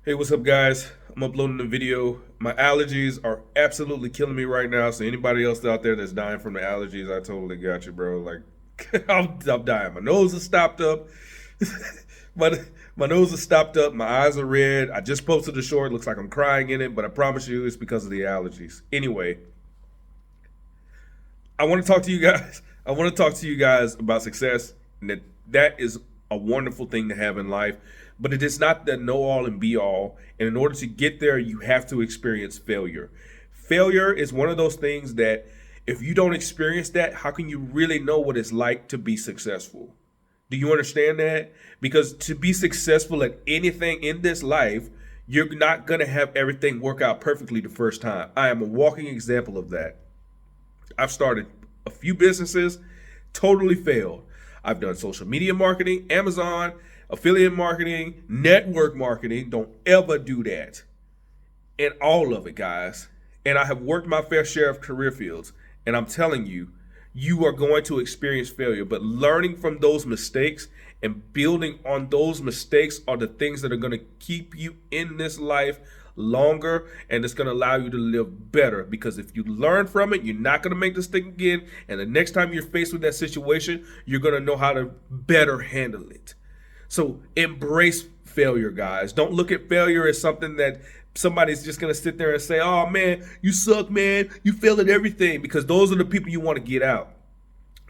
Hey, what's up, guys? I'm uploading the video. My allergies are absolutely killing me right now. So anybody else out there that's dying from the allergies, I totally got you, bro. Like, I'm dying. My nose is stopped up. my my nose is stopped up. My eyes are red. I just posted a short. Looks like I'm crying in it, but I promise you, it's because of the allergies. Anyway, I want to talk to you guys. I want to talk to you guys about success, and that is a wonderful thing to have in life, but it is not the know all and be all. And in order to get there, you have to experience failure. Failure is one of those things that if you don't experience that, how can you really know what it's like to be successful? Do you understand that? Because to be successful at anything in this life, you're not going to have everything work out perfectly the first time. I am a walking example of that. I've started a few businesses, totally failed. I've done social media marketing, Amazon, affiliate marketing, network marketing. Don't ever do that. And all of it, guys. And I have worked my fair share of career fields. And I'm telling you, you are going to experience failure. But learning from those mistakes and building on those mistakes are the things that are going to keep you in this life longer, and it's going to allow you to live better, because if you learn from it, you're not going to make this thing again, and the next time you're faced with that situation, you're going to know how to better handle it. So embrace failure, guys. Don't look at failure as something that somebody's just going to sit there and say, oh man, you suck, man, you failed at everything, because those are the people you want to get out.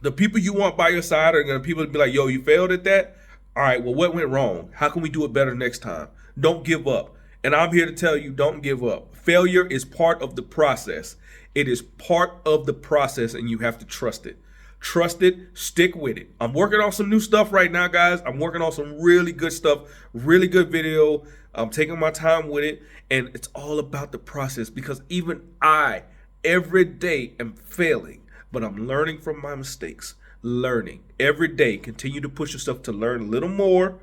The people you want by your side are going to people to be like, yo, you failed at that. All right, well, what went wrong? How can we do it better next time? Don't give up. And I'm here to tell you, don't give up. Failure is part of the process. It is part of the process, and you have to trust it. Trust it, stick with it. I'm working on some new stuff right now, guys. I'm working on some really good stuff, really good video. I'm taking my time with it, and it's all about the process, because even I, every day, am failing, but I'm learning from my mistakes. Learning every day. Continue to push yourself to learn a little more,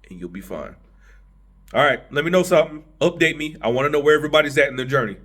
and you'll be fine. All right, let me know something. Update me. I want to know where everybody's at in their journey.